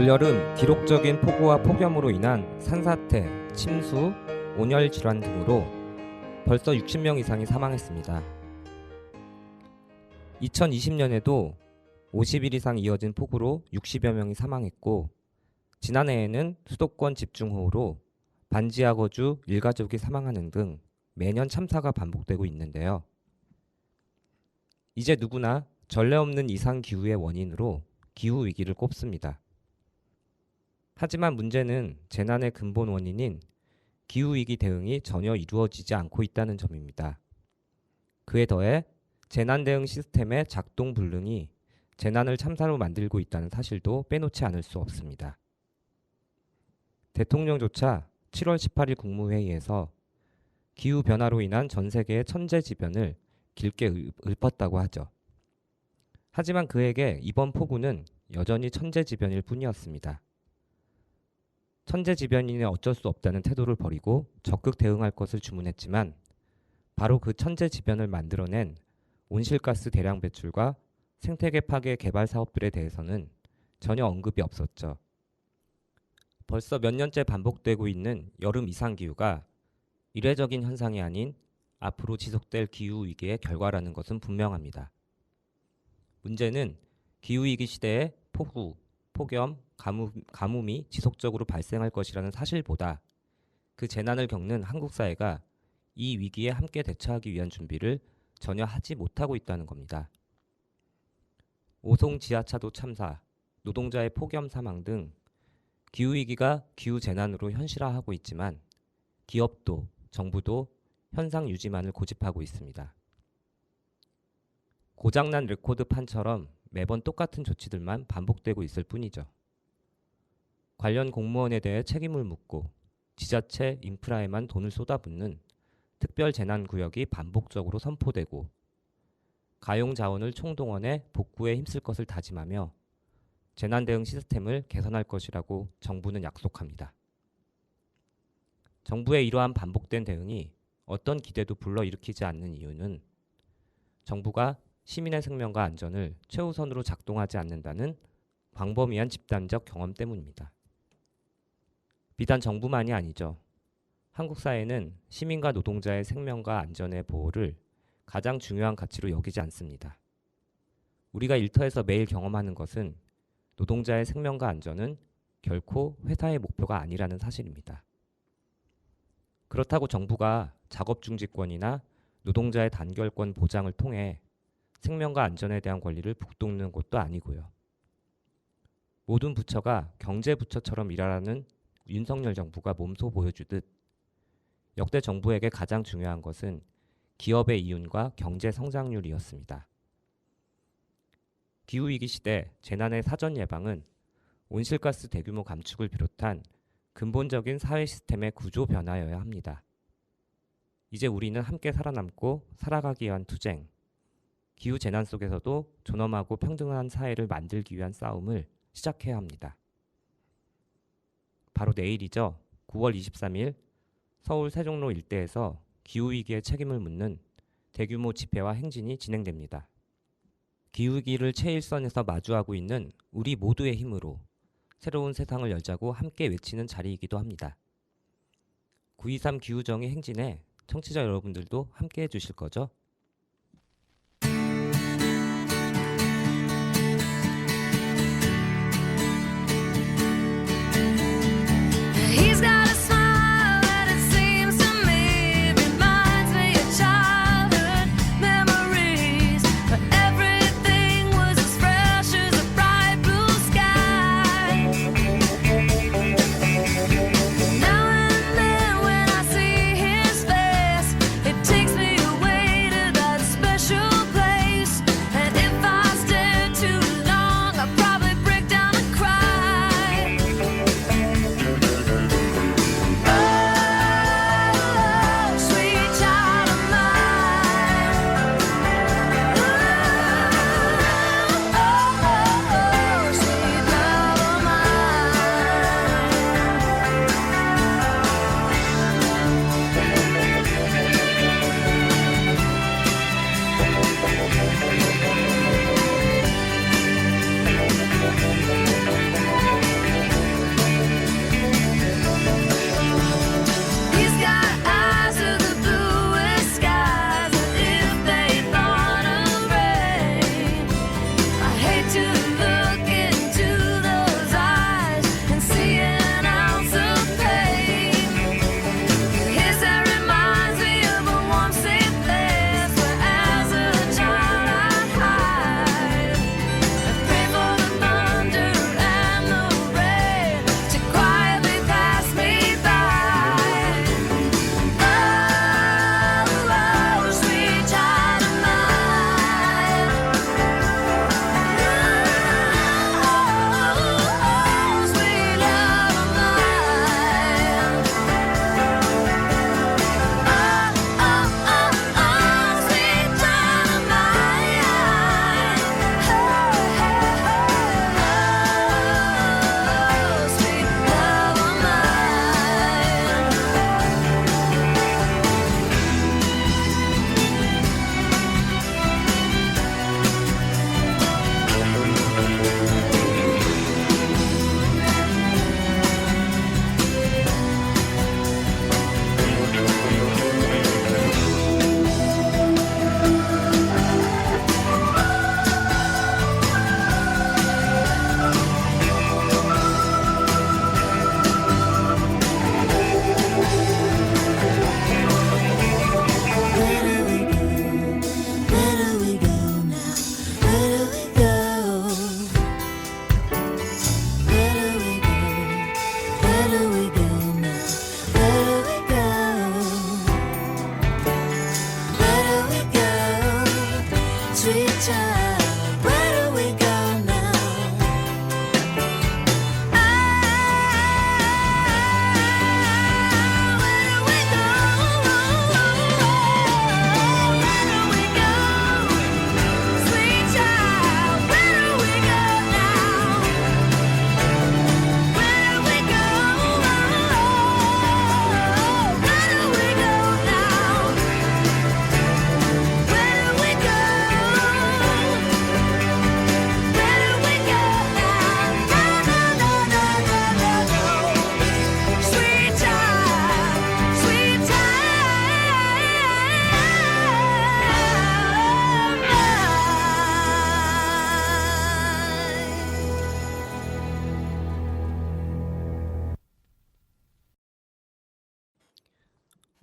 올여름 기록적인 폭우와 폭염으로 인한 산사태, 침수, 온열 질환 등으로 벌써 60명 이상이 사망했습니다. 2020년에도 50일 이상 이어진 폭우로 60여 명이 사망했고, 지난해에는 수도권 집중호우로 반지하 거주 일가족이 사망하는 등 매년 참사가 반복되고 있는데요. 이제 누구나 전례 없는 이상기후의 원인으로 기후위기를 꼽습니다. 하지만 문제는 재난의 근본 원인인 기후위기 대응이 전혀 이루어지지 않고 있다는 점입니다. 그에 더해 재난 대응 시스템의 작동 불능이 재난을 참사로 만들고 있다는 사실도 빼놓지 않을 수 없습니다. 대통령조차 7월 18일 국무회의에서 기후변화로 인한 전 세계의 천재지변을 길게 읊었다고 하죠. 하지만 그에게 이번 폭우는 여전히 천재지변일 뿐이었습니다. 천재지변이니 어쩔 수 없다는 태도를 버리고 적극 대응할 것을 주문했지만, 바로 그 천재지변을 만들어낸 온실가스 대량 배출과 생태계 파괴 개발 사업들에 대해서는 전혀 언급이 없었죠. 벌써 몇 년째 반복되고 있는 여름 이상기후가 이례적인 현상이 아닌 앞으로 지속될 기후위기의 결과라는 것은 분명합니다. 문제는 기후위기 시대에 폭우, 폭염, 가뭄이 지속적으로 발생할 것이라는 사실보다 그 재난을 겪는 한국 사회가 이 위기에 함께 대처하기 위한 준비를 전혀 하지 못하고 있다는 겁니다. 오송 지하차도 참사, 노동자의 폭염 사망 등 기후위기가 기후재난으로 현실화하고 있지만 기업도 정부도 현상 유지만을 고집하고 있습니다. 고장난 레코드판처럼 매번 똑같은 조치들만 반복되고 있을 뿐이죠. 관련 공무원에 대해 책임을 묻고 지자체 인프라에만 돈을 쏟아붓는 특별재난구역이 반복적으로 선포되고, 가용 자원을 총동원해 복구에 힘쓸 것을 다짐하며 재난 대응 시스템을 개선할 것이라고 정부는 약속합니다. 정부의 이러한 반복된 대응이 어떤 기대도 불러일으키지 않는 이유는 정부가 시민의 생명과 안전을 최우선으로 작동하지 않는다는 광범위한 집단적 경험 때문입니다. 비단 정부만이 아니죠. 한국 사회는 시민과 노동자의 생명과 안전의 보호를 가장 중요한 가치로 여기지 않습니다. 우리가 일터에서 매일 경험하는 것은 노동자의 생명과 안전은 결코 회사의 목표가 아니라는 사실입니다. 그렇다고 정부가 작업중지권이나 노동자의 단결권 보장을 통해 생명과 안전에 대한 권리를 북돋는 것도 아니고요. 모든 부처가 경제부처처럼 일하라는 윤석열 정부가 몸소 보여주듯 역대 정부에게 가장 중요한 것은 기업의 이윤과 경제 성장률이었습니다. 기후위기 시대 재난의 사전 예방은 온실가스 대규모 감축을 비롯한 근본적인 사회 시스템의 구조 변화여야 합니다. 이제 우리는 함께 살아남고 살아가기 위한 투쟁, 기후 재난 속에서도 존엄하고 평등한 사회를 만들기 위한 싸움을 시작해야 합니다. 바로 내일이죠. 9월 23일 서울 세종로 일대에서 기후위기의 책임을 묻는 대규모 집회와 행진이 진행됩니다. 기후위기를 최일선에서 마주하고 있는 우리 모두의 힘으로 새로운 세상을 열자고 함께 외치는 자리이기도 합니다. 9.23 기후정의 행진에 청취자 여러분들도 함께 해주실 거죠? Takes me away to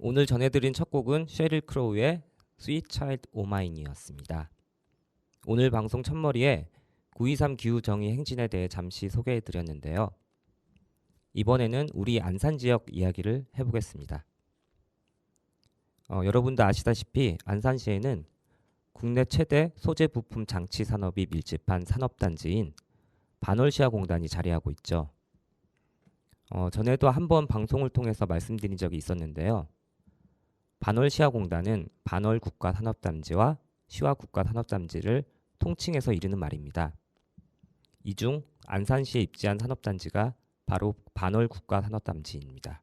오늘 전해드린 첫 곡은 셰릴 크로우의 Sweet Child O' Mine이었습니다. 오늘 방송 첫머리에 9.23 기후정의 행진에 대해 잠시 소개해드렸는데요. 이번에는 우리 안산 지역 이야기를 해보겠습니다. 여러분도 아시다시피 안산시에는 국내 최대 소재 부품 장치 산업이 밀집한 산업단지인 반월시아공단이 자리하고 있죠. 전에도 한번 방송을 통해서 말씀드린 적이 있었는데요. 반월시아공단은 반월국가산업단지와 시와국가산업단지를 통칭해서 이르는 말입니다. 이 중 안산시에 입지한 산업단지가 바로 반월국가산업단지입니다.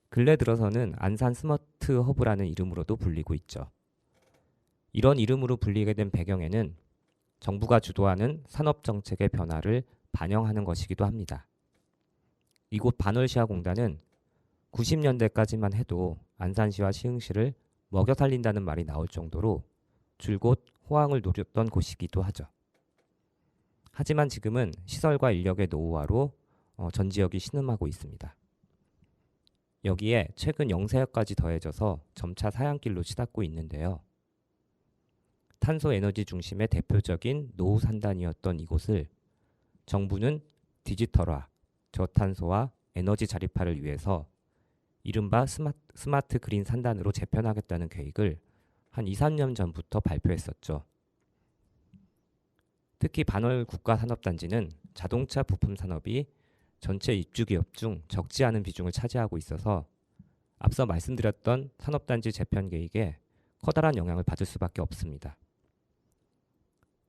근래 들어서는 안산 스마트 허브라는 이름으로도 불리고 있죠. 이런 이름으로 불리게 된 배경에는 정부가 주도하는 산업정책의 변화를 반영하는 것이기도 합니다. 이곳 반월시아공단은 90년대까지만 해도 안산시와 시흥시를 먹여 살린다는 말이 나올 정도로 줄곧 호황을 누렸던 곳이기도 하죠. 하지만 지금은 시설과 인력의 노후화로 전 지역이 신음하고 있습니다. 여기에 최근 영세화까지 더해져서 점차 사양길로 치닫고 있는데요. 탄소 에너지 중심의 대표적인 노후 산단이었던 이곳을 정부는 디지털화, 저탄소와 에너지 자립화를 위해서 이른바 스마트 그린 산단으로 재편하겠다는 계획을 한 2, 3년 전부터 발표했었죠. 특히 반월 국가산업단지는 자동차 부품 산업이 전체 입주기업 중 적지 않은 비중을 차지하고 있어서 앞서 말씀드렸던 산업단지 재편 계획에 커다란 영향을 받을 수밖에 없습니다.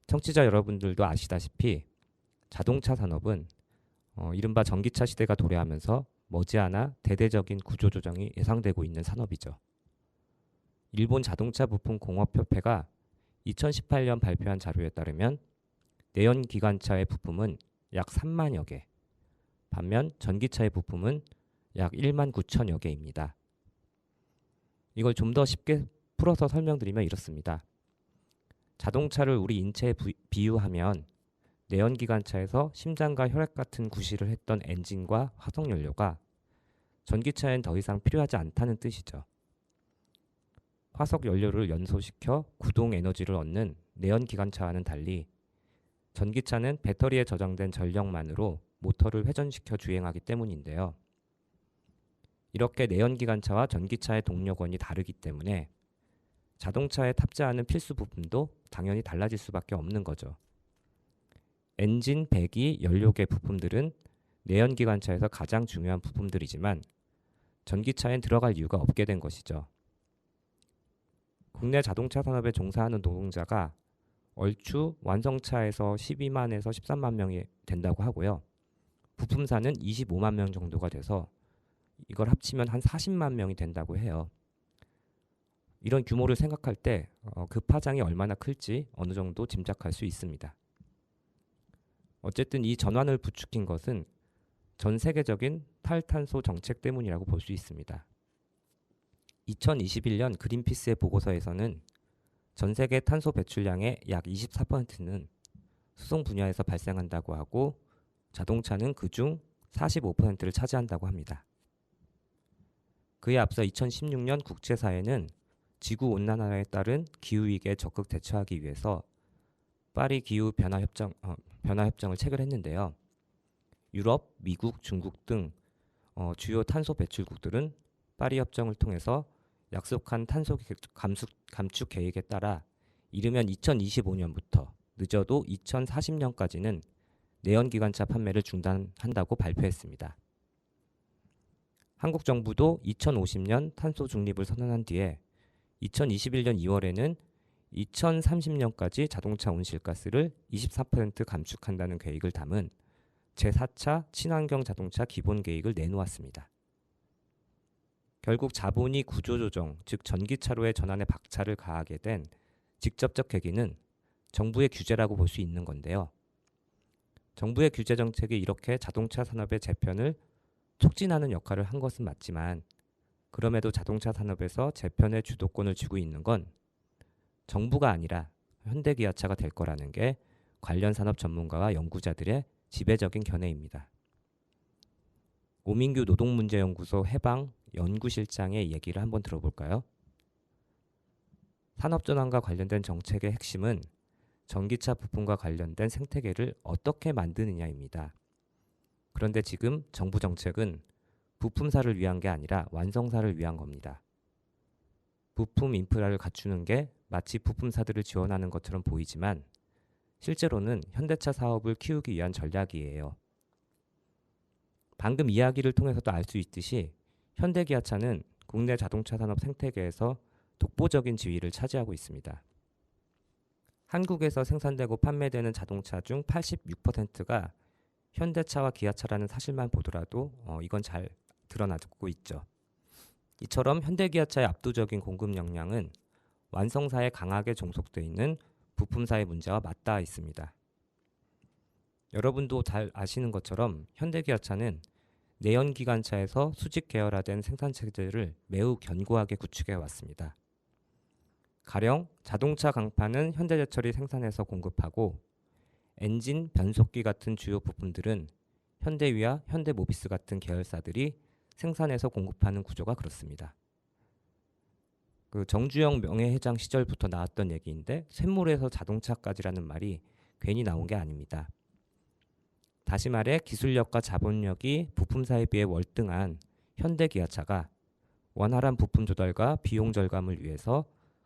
청취자 여러분들도 아시다시피 자동차 산업은 이른바 전기차 시대가 도래하면서 머지않아 대대적인 구조조정이 예상되고 있는 산업이죠. 일본 자동차 부품 공업협회가 2018년 발표한 자료에 따르면 내연기관차의 부품은 약 3만여 개, 반면 전기차의 부품은 약 1만 9천여 개입니다. 이걸 좀 더 쉽게 풀어서 설명드리면 이렇습니다. 자동차를 우리 인체에 비유하면 내연기관차에서 심장과 혈액 같은 구실을 했던 엔진과 화석연료가 전기차엔 더 이상 필요하지 않다는 뜻이죠. 화석연료를 연소시켜 구동 에너지를 얻는 내연기관차와는 달리 전기차는 배터리에 저장된 전력만으로 모터를 회전시켜 주행하기 때문인데요. 이렇게 내연기관차와 전기차의 동력원이 다르기 때문에 자동차에 탑재하는 필수 부품도 당연히 달라질 수밖에 없는 거죠. 엔진, 배기, 연료계 부품들은 내연기관차에서 가장 중요한 부품들이지만 전기차엔 들어갈 이유가 없게 된 것이죠. 국내 자동차 산업에 종사하는 노동자가 얼추 완성차에서 12만에서 13만 명이 된다고 하고요. 부품사는 25만 명 정도가 돼서 이걸 합치면 한 40만 명이 된다고 해요. 이런 규모를 생각할 때 그 파장이 얼마나 클지 어느 정도 짐작할 수 있습니다. 어쨌든 이 전환을 부추긴 것은 전 세계적인 탈탄소 정책 때문이라고 볼 수 있습니다. 2021년 그린피스의 보고서에서는 전 세계 탄소 배출량의 약 24%는 수송 분야에서 발생한다고 하고 자동차는 그중 45%를 차지한다고 합니다. 그에 앞서 2016년 국제사회는 지구온난화에 따른 기후위기에 적극 대처하기 위해서 파리 기후변화협정을 체결했는데요. 유럽, 미국, 중국 등 주요 탄소 배출국들은 파리 협정을 통해서 약속한 탄소 감축 계획에 따라 이르면 2025년부터 늦어도 2040년까지는 내연기관차 판매를 중단한다고 발표했습니다. 한국 정부도 2050년 탄소 중립을 선언한 뒤에 2021년 2월에는 2030년까지 자동차 온실가스를 24% 감축한다는 계획을 담은 제4차 친환경 자동차 기본 계획을 내놓았습니다. 결국 자본이 구조조정, 즉 전기차로의 전환에 박차를 가하게 된 직접적 계기는 정부의 규제라고 볼 수 있는 건데요. 정부의 규제 정책이 이렇게 자동차 산업의 재편을 촉진하는 역할을 한 것은 맞지만 그럼에도 자동차 산업에서 재편의 주도권을 쥐고 있는 건 정부가 아니라 현대기아차가 될 거라는 게 관련 산업 전문가와 연구자들의 지배적인 견해입니다. 오민규 노동문제연구소 해방 연구실장의 얘기를 한번 들어볼까요? 산업전환과 관련된 정책의 핵심은 전기차 부품과 관련된 생태계를 어떻게 만드느냐입니다. 그런데 지금 정부 정책은 부품사를 위한 게 아니라 완성사를 위한 겁니다. 부품 인프라를 갖추는 게 마치 부품사들을 지원하는 것처럼 보이지만 실제로는 현대차 사업을 키우기 위한 전략이에요. 방금 이야기를 통해서도 알 수 있듯이 현대기아차는 국내 자동차 산업 생태계에서 독보적인 지위를 차지하고 있습니다. 한국에서 생산되고 판매되는 자동차 중 86%가 현대차와 기아차라는 사실만 보더라도 이건 잘 드러나고 있죠. 이처럼 현대기아차의 압도적인 공급 역량은 완성사에 강하게 종속되어 있는 부품사의 문제와 맞닿아 있습니다. 여러분도 잘 아시는 것처럼 현대기아차는 내연기관차에서 수직 계열화된 생산체제를 매우 견고하게 구축해 왔습니다. 가령 자동차 강판은 현대제철이 생산해서 공급하고 엔진, 변속기 같은 주요 부품들은 현대위와 현대모비스 같은 계열사들이 생산해서 공급하는 구조가 그렇습니다. 정주영 명예회장 시절부터 나왔던 얘기인데 샘물에서 자동차까지라는 말이 괜히 나온 게 아닙니다. 다시 말해 기술력과 자본력이 부품사에 비해 월등한 현대기아차가 원활한 부품 조달과 비용 절감을 위해서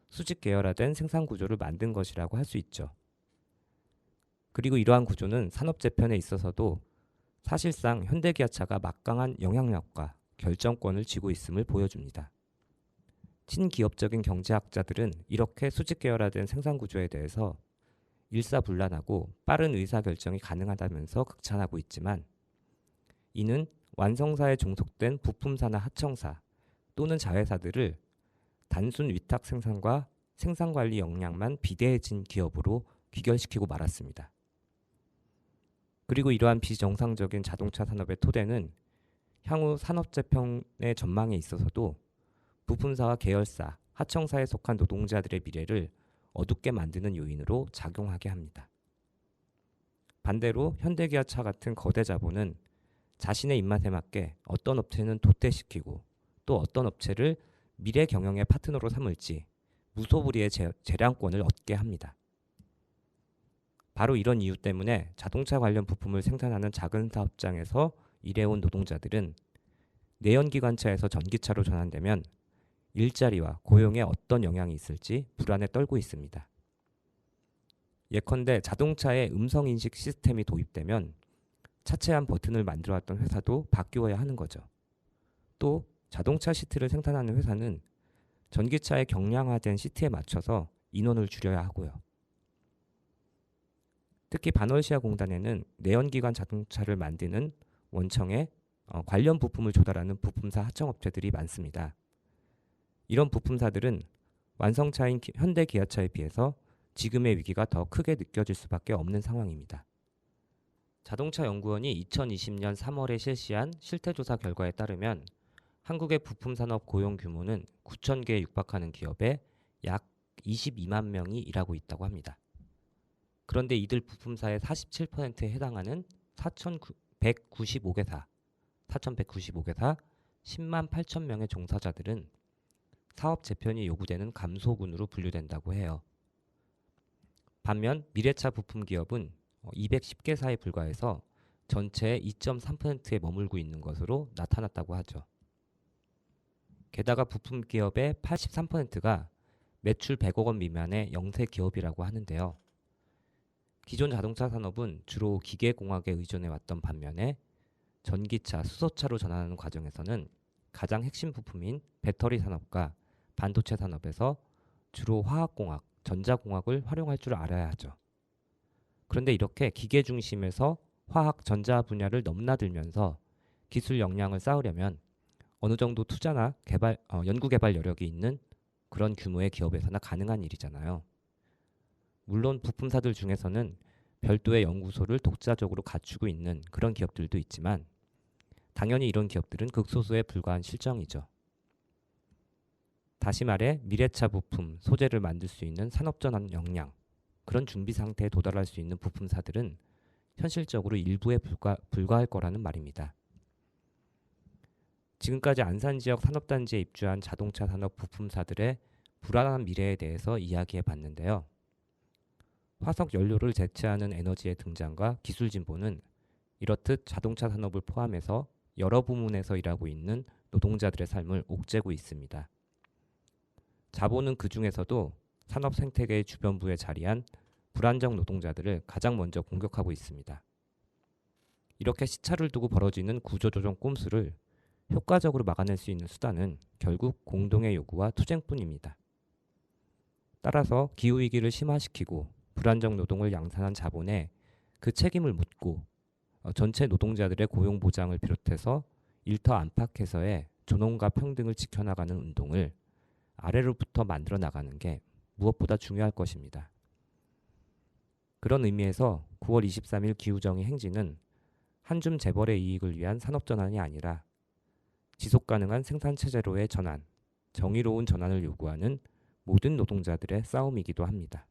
수직 계열화된 생산 구조를 만든 것이라고 할 수 있죠. 그리고 이러한 구조는 산업 재편에 있어서도 사실상 현대기아차가 막강한 영향력과 결정권을 쥐고 있음을 보여줍니다. 친기업적인 경제학자들은 이렇게 수직 계열화된 생산 구조에 대해서 일사불란하고 빠른 의사결정이 가능하다면서 극찬하고 있지만 이는 완성사에 종속된 부품사나 하청사 또는 자회사들을 단순 위탁 생산과 생산관리 역량만 비대해진 기업으로 귀결시키고 말았습니다. 그리고 이러한 비정상적인 자동차 산업의 토대는 향후 산업재편의 전망에 있어서도 부품사와 계열사, 하청사에 속한 노동자들의 미래를 어둡게 만드는 요인으로 작용하게 합니다. 반대로 현대기아차 같은 거대 자본은 자신의 입맛에 맞게 어떤 업체는 도태시키고 또 어떤 업체를 미래 경영의 파트너로 삼을지 무소불위의 재량권을 얻게 합니다. 바로 이런 이유 때문에 자동차 관련 부품을 생산하는 작은 사업장에서 일해온 노동자들은 내연기관차에서 전기차로 전환되면 일자리와 고용에 어떤 영향이 있을지 불안에 떨고 있습니다. 예컨대 자동차에 음성인식 시스템이 도입되면 차체한 버튼을 만들어왔던 회사도 바뀌어야 하는 거죠. 또 자동차 시트를 생산하는 회사는 전기차의 경량화된 시트에 맞춰서 인원을 줄여야 하고요. 특히 반월시아 공단에는 내연기관 자동차를 만드는 원청에 관련 부품을 조달하는 부품사 하청업체들이 많습니다. 이런 부품사들은 완성차인 현대기아차에 비해서 지금의 위기가 더 크게 느껴질 수밖에 없는 상황입니다. 자동차연구원이 2020년 3월에 실시한 실태조사 결과에 따르면 한국의 부품산업 고용 규모는 9,000개에 육박하는 기업에 약 22만 명이 일하고 있다고 합니다. 그런데 이들 부품사의 47%에 해당하는 4,195개사, 10만 8천 명의 종사자들은 사업 재편이 요구되는 감소군으로 분류된다고 해요. 반면 미래차 부품 기업은 210개사에 불과해서 전체의 2.3%에 머물고 있는 것으로 나타났다고 하죠. 게다가 부품 기업의 83%가 매출 100억 원 미만의 영세 기업이라고 하는데요. 기존 자동차 산업은 주로 기계공학에 의존해 왔던 반면에 전기차, 수소차로 전환하는 과정에서는 가장 핵심 부품인 배터리 산업과 반도체 산업에서 주로 화학공학, 전자공학을 활용할 줄 알아야 하죠. 그런데 이렇게 기계 중심에서 화학, 전자 분야를 넘나들면서 기술 역량을 쌓으려면 어느 정도 투자나 연구개발 여력이 있는 그런 규모의 기업에서나 가능한 일이잖아요. 물론 부품사들 중에서는 별도의 연구소를 독자적으로 갖추고 있는 그런 기업들도 있지만 당연히 이런 기업들은 극소수에 불과한 실정이죠. 다시 말해 미래차 부품, 소재를 만들 수 있는 산업전환 역량, 그런 준비 상태에 도달할 수 있는 부품사들은 현실적으로 일부에 불과할 거라는 말입니다. 지금까지 안산 지역 산업단지에 입주한 자동차 산업 부품사들의 불안한 미래에 대해서 이야기해 봤는데요. 화석 연료를 대체하는 에너지의 등장과 기술 진보는 이렇듯 자동차 산업을 포함해서 여러 부문에서 일하고 있는 노동자들의 삶을 옥죄고 있습니다. 자본은 그 중에서도 산업 생태계의 주변부에 자리한 불안정 노동자들을 가장 먼저 공격하고 있습니다. 이렇게 시차를 두고 벌어지는 구조조정 꼼수를 효과적으로 막아낼 수 있는 수단은 결국 공동의 요구와 투쟁뿐입니다. 따라서 기후위기를 심화시키고 불안정 노동을 양산한 자본에 그 책임을 묻고 전체 노동자들의 고용보장을 비롯해서 일터 안팎에서의 존엄과 평등을 지켜나가는 운동을 아래로부터 만들어 나가는 게 무엇보다 중요할 것입니다. 그런 의미에서 9월 23일 기후정의 행진은 한 줌 재벌의 이익을 위한 산업전환이 아니라 지속가능한 생산체제로의 전환, 정의로운 전환을 요구하는 모든 노동자들의 싸움이기도 합니다.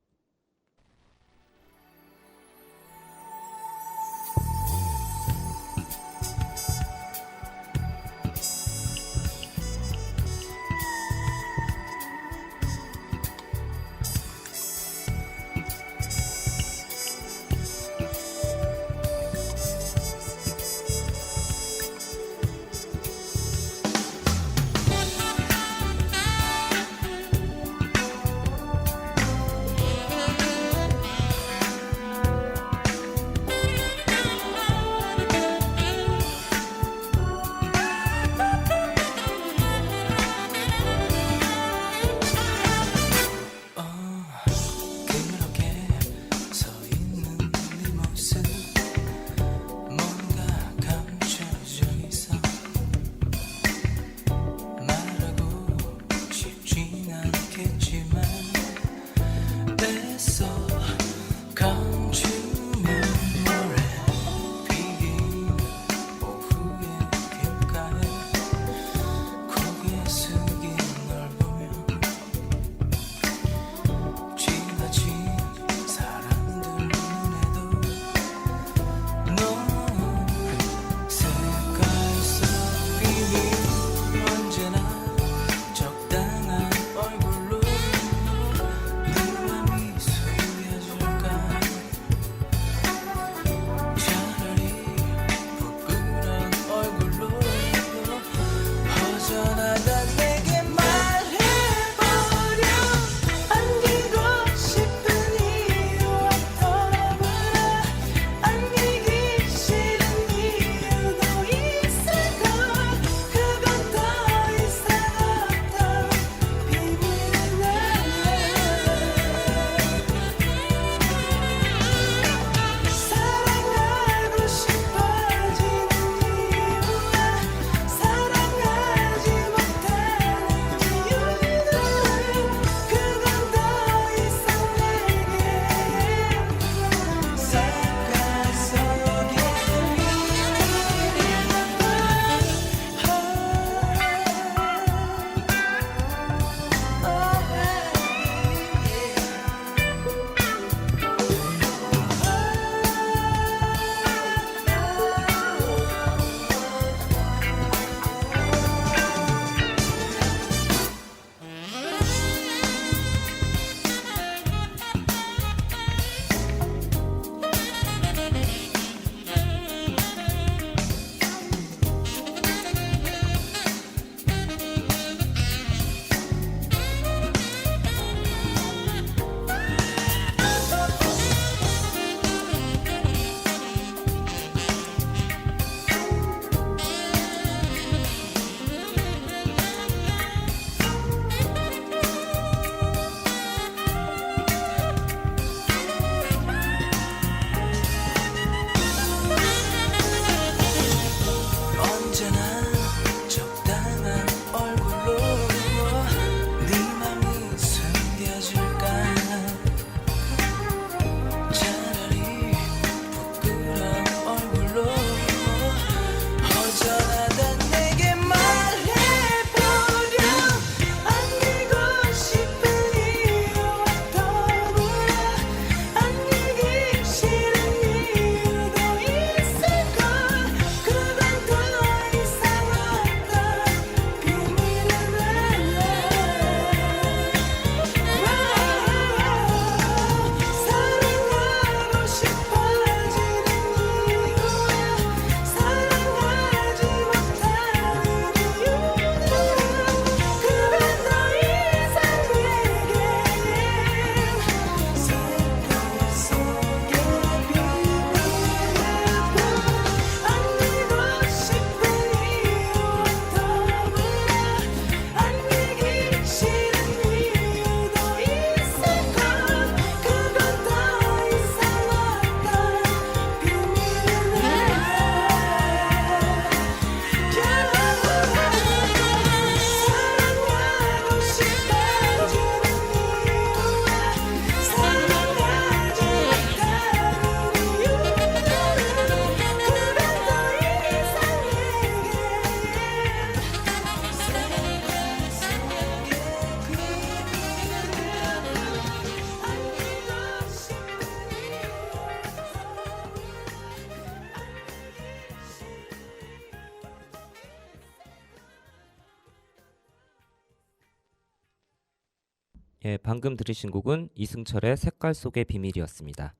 예, 방금 들으신 곡은 이승철의 색깔 속의 비밀이었습니다.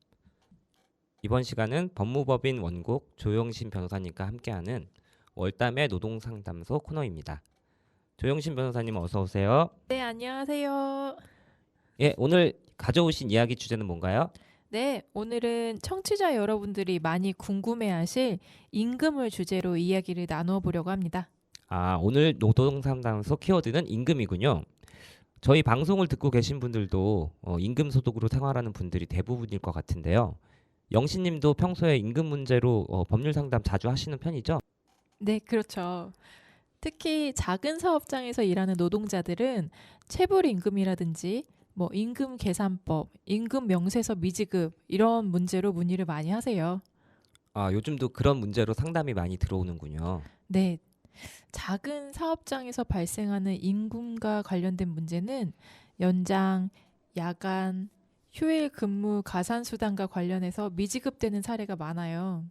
이번 시간은 법무법인 원곡 조영신 변호사님과 함께하는 월담의 노동상담소 코너입니다. 조영신 변호사님 어서 오세요. 네, 안녕하세요. 예, 오늘 가져오신 이야기 주제는 뭔가요? 네, 오늘은 청취자 여러분들이 많이 궁금해하실 임금을 주제로 이야기를 나누어 보려고 합니다. 아, 오늘 노동상담소 키워드는 임금이군요. 저희 방송을 듣고 계신 분들도 임금 소득으로 생활하는 분들이 대부분일 것 같은데요. 영신님도 평소에 임금 문제로 법률 상담 자주 하시는 편이죠? 네, 그렇죠. 특히 작은 사업장에서 일하는 노동자들은 체불 임금이라든지 임금 계산법, 임금 명세서 미지급 이런 문제로 문의를 많이 하세요. 아, 요즘도 그런 문제로 상담이 많이 들어오는군요. 네, 작은 사업장에서 발생하는 임금과 관련된 문제는 연장, 야간, 휴일 근무 가산수당과 관련해서 미지급되는 사례가 많아요.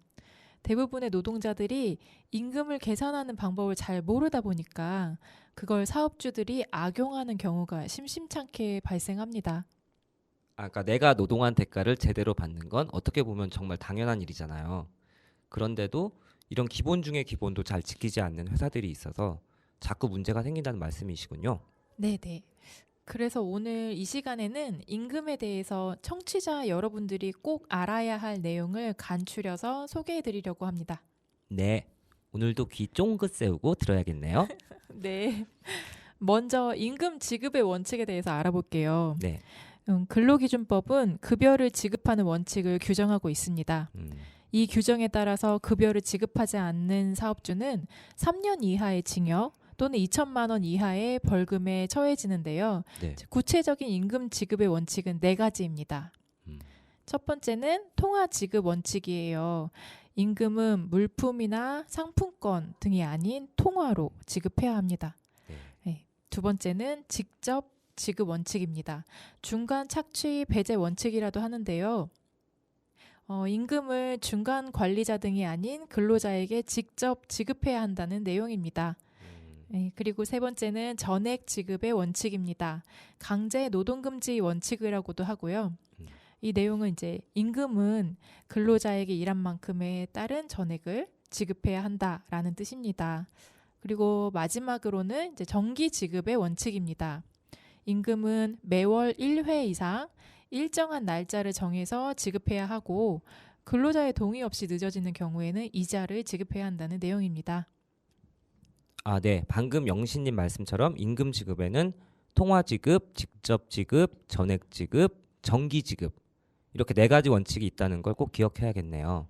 대부분의 노동자들이 임금을 계산하는 방법을 잘 모르다 보니까 그걸 사업주들이 악용하는 경우가 심심찮게 발생합니다. 아까 내가 노동한 대가를 제대로 받는 건 어떻게 보면 정말 당연한 일이잖아요. 그런데도 이런 기본 중의 기본도 잘 지키지 않는 회사들이 있어서 자꾸 문제가 생긴다는 말씀이시군요. 네네. 그래서 오늘 이 시간에는 임금에 대해서 청취자 여러분들이 꼭 알아야 할 내용을 간추려서 소개해 드리려고 합니다. 네, 오늘도 귀 쫑긋 세우고 들어야겠네요. 네. 먼저 임금 지급의 원칙에 대해서 알아볼게요. 네. 근로기준법은 급여를 지급하는 원칙을 규정하고 있습니다. 이 규정에 따라서 급여를 지급하지 않는 사업주는 3년 이하의 징역 또는 2천만 원 이하의 벌금에 처해지는데요. 네. 구체적인 임금 지급의 원칙은 4가지입니다. 첫 번째는 통화 지급 원칙이에요. 임금은 물품이나 상품권 등이 아닌 통화로 지급해야 합니다. 네. 두 번째는 직접 지급 원칙입니다. 중간 착취 배제 원칙이라도 하는데요. 임금을 중간 관리자 등이 아닌 근로자에게 직접 지급해야 한다는 내용입니다. 네, 그리고 세 번째는 전액 지급의 원칙입니다. 강제 노동금지 원칙이라고도 하고요. 이 내용은 이제 임금은 근로자에게 일한 만큼에 따른 전액을 지급해야 한다라는 뜻입니다. 그리고 마지막으로는 이제 정기 지급의 원칙입니다. 임금은 매월 1회 이상 일정한 날짜를 정해서 지급해야 하고 근로자의 동의 없이 늦어지는 경우에는 이자를 지급해야 한다는 내용입니다. 아, 네. 방금 영신님 말씀처럼 임금 지급에는 통화 지급, 직접 지급, 전액 지급, 정기 지급 이렇게 4가지 원칙이 있다는 걸 꼭 기억해야겠네요.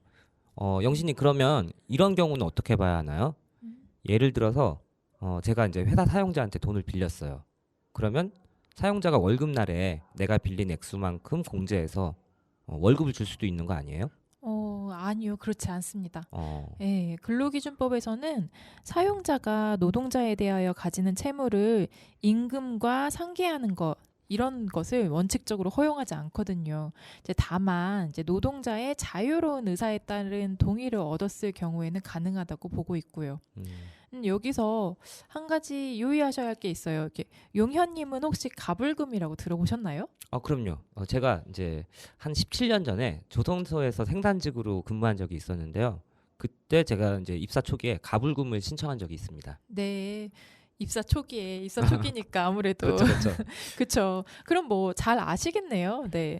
영신님 그러면 이런 경우는 어떻게 봐야 하나요? 예를 들어서 제가 이제 회사 사용자한테 돈을 빌렸어요. 그러면 사용자가 월급날에 내가 빌린 액수만큼 공제해서 월급을 줄 수도 있는 거 아니에요? 아니요. 그렇지 않습니다. 예, 근로기준법에서는 사용자가 노동자에 대하여 가지는 채무를 임금과 상계하는 것 이런 것을 원칙적으로 허용하지 않거든요. 다만 노동자의 자유로운 의사에 따른 동의를 얻었을 경우에는 가능하다고 보고 있고요. 여기서 한 가지 유의하셔야 할 게 있어요. 이렇게 용현님은 혹시 가불금이라고 들어보셨나요? 그럼요. 제가 이제 한 17년 전에 조선소에서 생산직으로 근무한 적이 있었는데요. 그때 제가 이제 입사 초기에 가불금을 신청한 적이 있습니다. 네. 입사 초기니까 아무래도 그렇죠. 그렇죠. 그럼 잘 아시겠네요. 네.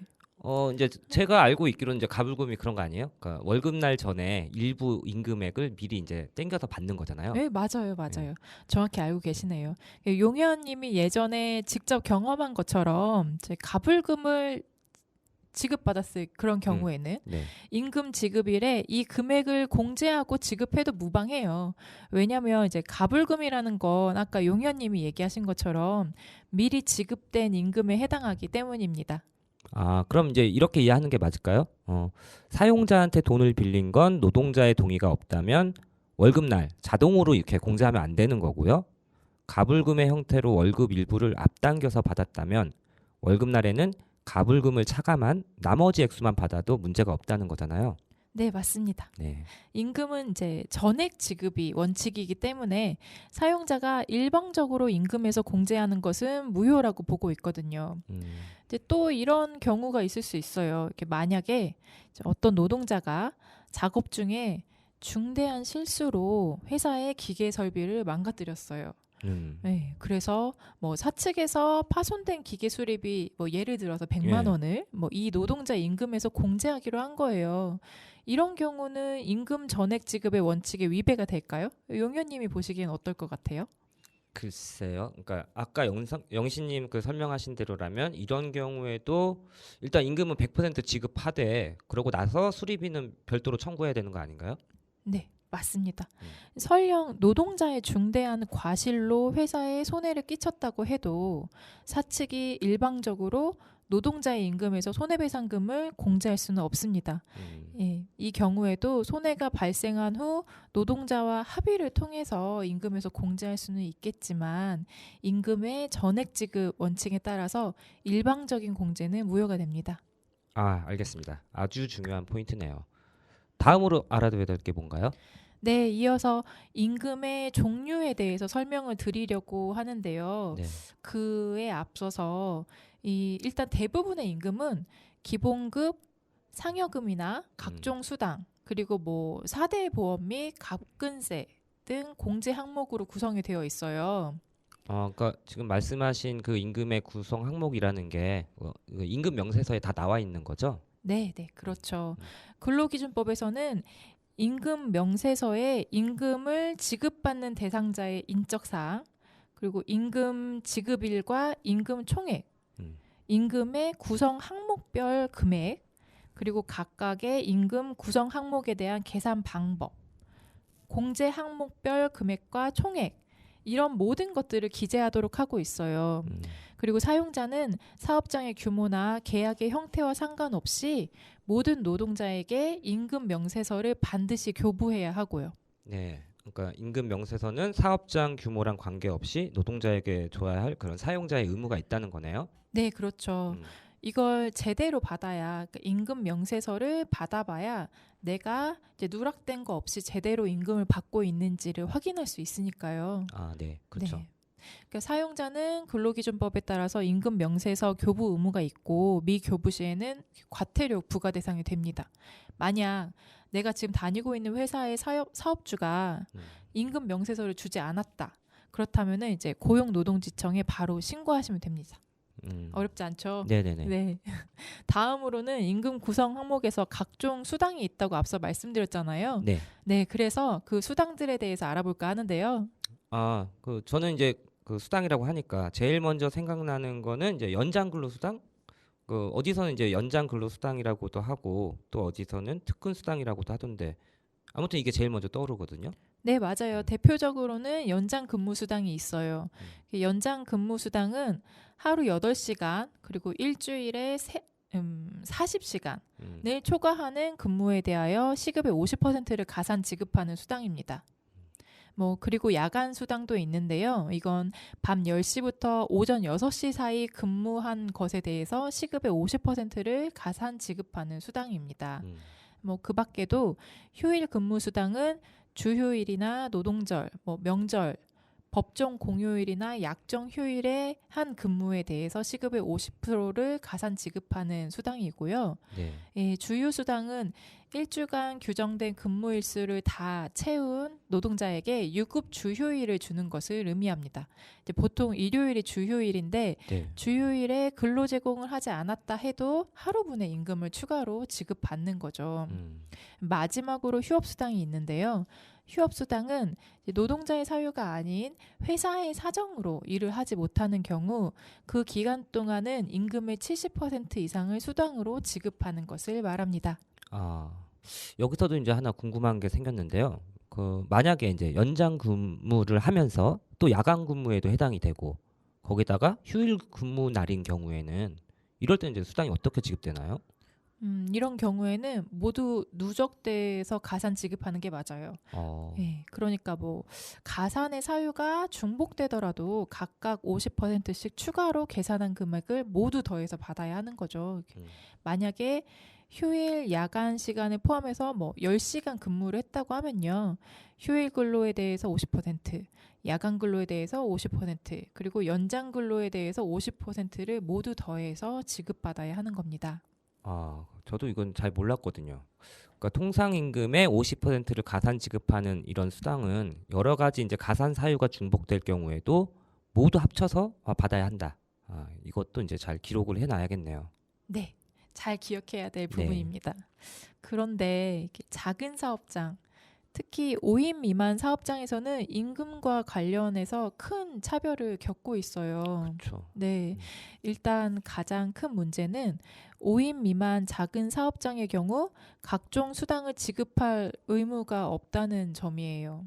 이제 제가 알고 있기로는 이제 가불금이 그런 거 아니에요? 그러니까 월급날 전에 일부 임금액을 미리 이제 땡겨서 받는 거잖아요. 네, 맞아요. 정확히 알고 계시네요. 용현님이 예전에 직접 경험한 것처럼 가불금을 지급받았을 그런 경우에는 네. 임금 지급일에 이 금액을 공제하고 지급해도 무방해요. 왜냐하면 이제 가불금이라는 건 아까 용현님이 얘기하신 것처럼 미리 지급된 임금에 해당하기 때문입니다. 아, 그럼 이제 이렇게 이해하는 게 맞을까요? 사용자한테 돈을 빌린 건 노동자의 동의가 없다면 월급날 자동으로 이렇게 공제하면 안 되는 거고요. 가불금의 형태로 월급 일부를 앞당겨서 받았다면 월급날에는 가불금을 차감한 나머지 액수만 받아도 문제가 없다는 거잖아요. 네, 맞습니다. 네. 임금은 이제 전액 지급이 원칙이기 때문에 사용자가 일방적으로 임금에서 공제하는 것은 무효라고 보고 있거든요. 음, 근데 또 이런 경우가 있을 수 있어요. 이렇게 만약에 이제 어떤 노동자가 작업 중에 중대한 실수로 회사의 기계 설비를 망가뜨렸어요. 음, 네, 그래서 뭐 사측에서 파손된 기계 수리비 뭐 예를 들어서 100만 예. 원을 뭐 이 노동자 임금에서 공제하기로 한 거예요. 이런 경우는 임금 전액 지급의 원칙에 위배가 될까요? 용현님이 보시기엔 어떨 것 같아요? 글쎄요. 그러니까 아까 영신님 그 설명하신 대로라면 이런 경우에도 일단 임금은 100% 지급하되 그러고 나서 수리비는 별도로 청구해야 되는 거 아닌가요? 네, 맞습니다. 음. 설령 노동자의 중대한 과실로 회사에 손해를 끼쳤다고 해도 사측이 일방적으로 노동자의 임금에서 손해배상금을 공제할 수는 없습니다. 예, 이 경우에도 손해가 발생한 후 노동자와 합의를 통해서 임금에서 공제할 수는 있겠지만 임금의 전액 지급 원칙에 따라서 일방적인 공제는 무효가 됩니다. 아, 알겠습니다. 아주 중요한 포인트네요. 다음으로 알아둬야 될 게 뭔가요? 네, 이어서 임금의 종류에 대해서 설명을 드리려고 하는데요. 네. 그에 앞서서 일단 대부분의 임금은 기본급, 상여금이나 각종 수당, 그리고 뭐 4대 보험 및 갑근세 등 공제 항목으로 구성이 되어 있어요. 그러니까 지금 말씀하신 그 임금의 구성 항목이라는 게 그 임금 명세서에 다 나와 있는 거죠? 네, 네, 그렇죠. 음. 근로기준법에서는 임금 명세서에 임금을 지급받는 대상자의 인적 사항, 그리고 임금 지급일과 임금 총액, 음. 임금의 구성 항목별 금액, 그리고 각각의 임금 구성 항목에 대한 계산 방법, 공제 항목별 금액과 총액, 이런 모든 것들을 기재하도록 하고 있어요. 음. 그리고 사용자는 사업장의 규모나 계약의 형태와 상관없이 모든 노동자에게 임금 명세서를 반드시 교부해야 하고요. 네. 그러니까 임금 명세서는 사업장 규모랑 관계없이 노동자에게 줘야 할 그런 사용자의 의무가 있다는 거네요. 네, 그렇죠. 음. 이걸 제대로 받아야, 그러니까 임금 명세서를 받아봐야 내가 이제 누락된 거 없이 제대로 임금을 받고 있는지를 확인할 수 있으니까요. 아, 네. 그렇죠. 네. 그러니까 사용자는 근로기준법에 따라서 임금 명세서 교부 의무가 있고 미교부 시에는 과태료 부과 대상이 됩니다. 만약 내가 지금 다니고 있는 회사의 사업주가 음. 임금 명세서를 주지 않았다. 그렇다면은 이제 고용노동지청에 바로 신고하시면 됩니다. 어렵지 않죠? 네네네. 네. 다음으로는 임금 구성 항목에서 각종 수당이 있다고 앞서 말씀드렸잖아요. 네. 네, 그래서 그 수당들에 대해서 알아볼까 하는데요. 그 저는 이제 그 수당이라고 하니까 제일 먼저 생각나는 거는 이제 연장 근로 수당? 그 어디서는 이제 연장 근로 수당이라고도 하고 또 어디서는 특근 수당이라고도 하던데 아무튼 이게 제일 먼저 떠오르거든요. 네, 맞아요. 대표적으로는 연장 근무 수당이 있어요. 음. 연장 근무 수당은 하루 8시간 그리고 일주일에 40시간을 음. 초과하는 근무에 대하여 시급의 50%를 가산 지급하는 수당입니다. 뭐 그리고 야간 수당도 있는데요. 이건 밤 10시부터 오전 6시 사이 근무한 것에 대해서 시급의 50%를 가산 지급하는 수당입니다. 음. 뭐 그 밖에도 휴일 근무 수당은 주휴일이나 노동절, 뭐 명절, 법정 공휴일이나 약정 휴일에 한 근무에 대해서 시급의 50%를 가산 지급하는 수당이고요. 네. 주휴 수당은 일주간 규정된 근무 일수를 다 채운 노동자에게 유급 주휴일을 주는 것을 의미합니다. 이제 보통 일요일이 주휴일인데 네. 주휴일에 근로 제공을 하지 않았다 해도 하루분의 임금을 추가로 지급받는 거죠. 마지막으로 휴업수당이 있는데요. 휴업수당은 노동자의 사유가 아닌 회사의 사정으로 일을 하지 못하는 경우 그 기간 동안은 임금의 70% 이상을 수당으로 지급하는 것을 말합니다. 여기서도 이제 하나 궁금한 게 생겼는데요. 그 만약에 이제 연장 근무를 하면서 또 야간 근무에도 해당이 되고 거기다가 휴일 근무 날인 경우에는 이럴 때는 이제 수당이 어떻게 지급되나요? 이런 경우에는 모두 누적돼서 가산 지급하는 게 맞아요. 예, 그러니까 뭐 가산의 사유가 중복되더라도 각각 50%씩 추가로 계산한 금액을 모두 더해서 받아야 하는 거죠. 만약에 휴일, 야간 시간을 포함해서 뭐 10시간 근무를 했다고 하면요. 휴일 근로에 대해서 50%, 야간 근로에 대해서 50%, 그리고 연장 근로에 대해서 50%를 모두 더해서 지급받아야 하는 겁니다. 저도 이건 잘 몰랐거든요. 그러니까 통상 임금의 50%를 가산 지급하는 이런 수당은 여러 가지 이제 가산 사유가 중복될 경우에도 모두 합쳐서 받아야 한다. 이것도 이제 잘 기록을 해놔야겠네요. 네, 잘 기억해야 될 네. 부분입니다. 그런데 이렇게 작은 사업장, 특히 5인 미만 사업장에서는 임금과 관련해서 큰 차별을 겪고 있어요. 그렇죠. 네, 일단 가장 큰 문제는 5인 미만 작은 사업장의 경우 각종 수당을 지급할 의무가 없다는 점이에요.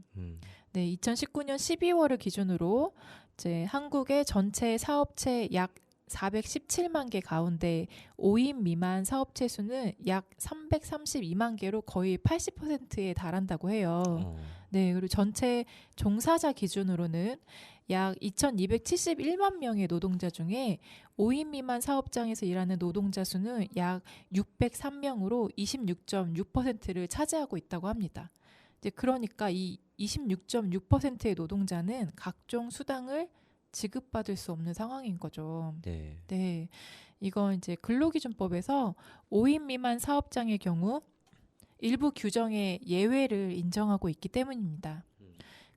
네, 2019년 12월을 기준으로 이제 한국의 전체 사업체 약 417만 개 가운데 5인 미만 사업체 수는 약 332만 개로 거의 80%에 달한다고 해요. 네, 그리고 전체 종사자 기준으로는 약 2,271만 명의 노동자 중에 5인 미만 사업장에서 일하는 노동자 수는 약 603명으로 26.6%를 차지하고 있다고 합니다. 이제 그러니까 이 26.6%의 노동자는 각종 수당을 지급받을 수 없는 상황인 거죠. 네. 네. 이건 이제 근로기준법에서 5인 미만 사업장의 경우 일부 규정의 예외를 인정하고 있기 때문입니다.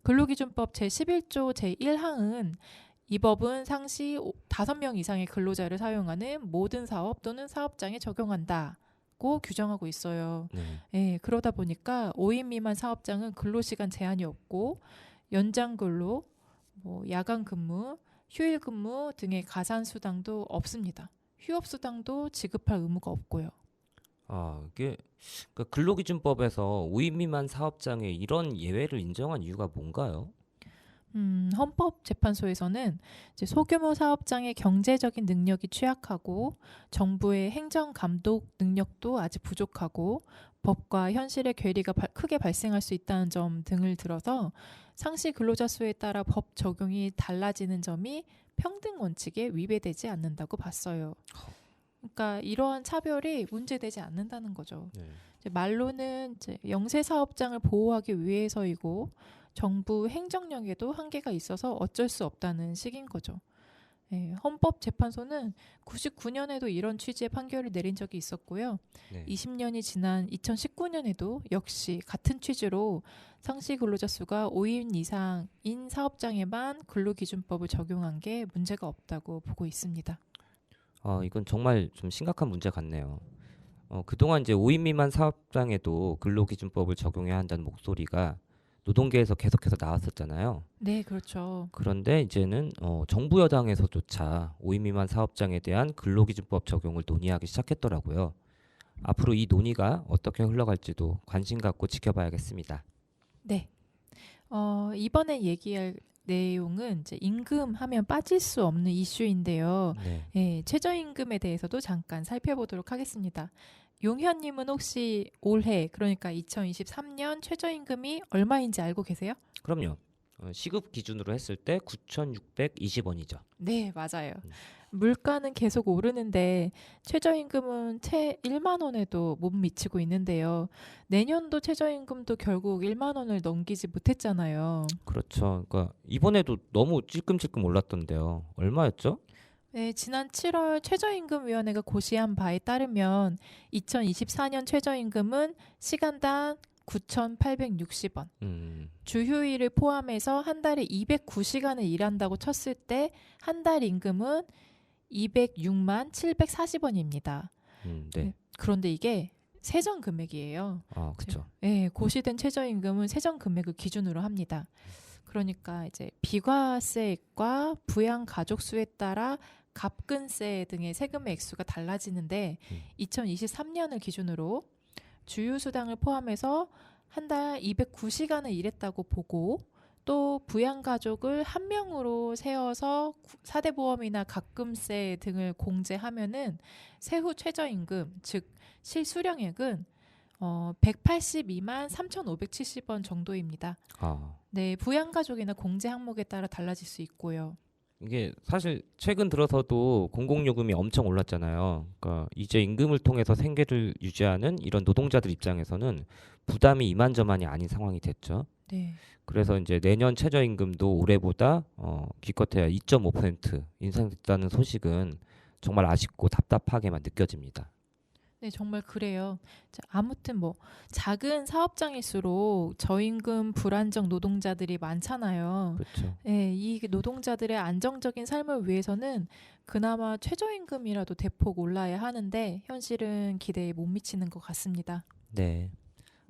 근로기준법 제11조 제1항은 이 법은 상시 5명 이상의 근로자를 사용하는 모든 사업 또는 사업장에 적용한다고 규정하고 있어요. 네, 그러다 보니까 5인 미만 사업장은 근로시간 제한이 없고 연장 근로, 뭐 야간 근무, 휴일 근무 등의 가산 수당도 없습니다. 휴업 수당도 지급할 의무가 없고요. 이게 그러니까 근로기준법에서 5인 미만 사업장에 이런 예외를 인정한 이유가 뭔가요? 헌법재판소에서는 이제 소규모 사업장의 경제적인 능력이 취약하고 정부의 행정 감독 능력도 아직 부족하고 법과 현실의 괴리가 크게 발생할 수 있다는 점 등을 들어서 상시 근로자 수에 따라 법 적용이 달라지는 점이 평등 원칙에 위배되지 않는다고 봤어요. 그러니까 이러한 차별이 문제되지 않는다는 거죠. 이제 말로는 이제 영세 사업장을 보호하기 위해서이고 정부 행정력에도 한계가 있어서 어쩔 수 없다는 식인 거죠. 네, 헌법재판소는 99년에도 이런 취지의 판결을 내린 적이 있었고요. 20년이 지난 2019년에도 역시 같은 취지로 상시 근로자 수가 5인 이상인 사업장에만 근로기준법을 적용한 게 문제가 없다고 보고 있습니다. 이건 정말 좀 심각한 문제 같네요. 그동안 이제 5인 미만 사업장에도 근로기준법을 적용해야 한다는 목소리가 노동계에서 계속해서 나왔었잖아요. 네, 그렇죠. 그런데 이제는 정부 여당에서조차 5인 미만 사업장에 대한 근로기준법 적용을 논의하기 시작했더라고요. 앞으로 이 논의가 어떻게 흘러갈지도 관심 갖고 지켜봐야겠습니다. 네. 이번에 얘기할 내용은 이제 임금 하면 빠질 수 없는 이슈인데요. 예, 최저임금에 대해서도 잠깐 살펴보도록 하겠습니다. 용현님은 혹시 올해 그러니까 2023년 최저임금이 얼마인지 알고 계세요? 그럼요. 시급 기준으로 했을 때 9,620원이죠. 네, 맞아요. 물가는 계속 오르는데 최저임금은 채 1만 원에도 못 미치고 있는데요. 내년도 최저임금도 결국 1만 원을 넘기지 못했잖아요. 그렇죠. 그러니까 이번에도 너무 찔끔찔끔 올랐던데요. 얼마였죠? 네, 지난 7월 최저임금위원회가 고시한 바에 따르면 2024년 최저임금은 시간당 9,860원. 주휴일을 포함해서 한 달에 209시간을 일한다고 쳤을 때 한 달 임금은 206만 740원입니다. 네. 그런데 이게 세전 금액이에요. 그렇죠. 네, 고시된 최저임금은 세전 금액을 기준으로 합니다. 그러니까 이제 비과세액과 부양 가족 수에 따라 갑근세 등의 세금의 액수가 달라지는데 2023년을 기준으로 주휴수당을 포함해서 한 달 209시간을 일했다고 보고 또 부양가족을 한 명으로 세워서 4대 보험이나 가금세 등을 공제하면은 세후 최저임금, 즉 실수령액은 182만 3,570원 정도입니다. 아, 네, 부양가족이나 공제 항목에 따라 달라질 수 있고요. 이게 사실 최근 들어서도 공공요금이 엄청 올랐잖아요. 그러니까 이제 임금을 통해서 생계를 유지하는 이런 노동자들 입장에서는 부담이 이만저만이 아닌 상황이 됐죠. 네. 그래서 이제 내년 최저임금도 올해보다 기껏해야 2.5% 인상됐다는 소식은 정말 아쉽고 답답하게만 느껴집니다. 네, 정말 그래요. 자, 아무튼 뭐 작은 사업장일수록 저임금 불안정 노동자들이 많잖아요. 그렇죠. 네, 이 노동자들의 안정적인 삶을 위해서는 그나마 최저임금이라도 대폭 올라야 하는데 현실은 기대에 못 미치는 것 같습니다. 네.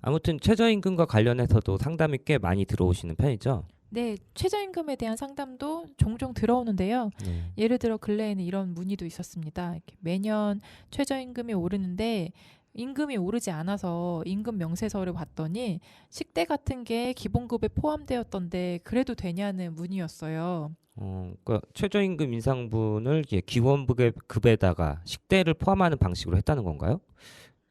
아무튼 최저임금과 관련해서도 상담이 꽤 많이 들어오시는 편이죠. 네, 최저임금에 대한 상담도 종종 들어오는데요. 네. 예를 들어 근래에는 이런 문의도 있었습니다. 이렇게 매년 최저임금이 오르는데 임금이 오르지 않아서 임금 명세서를 봤더니 식대 같은 게 기본급에 포함되었던데 그래도 되냐는 문의였어요. 그러니까 최저임금 인상분을 이제 기본급에다가 식대를 포함하는 방식으로 했다는 건가요?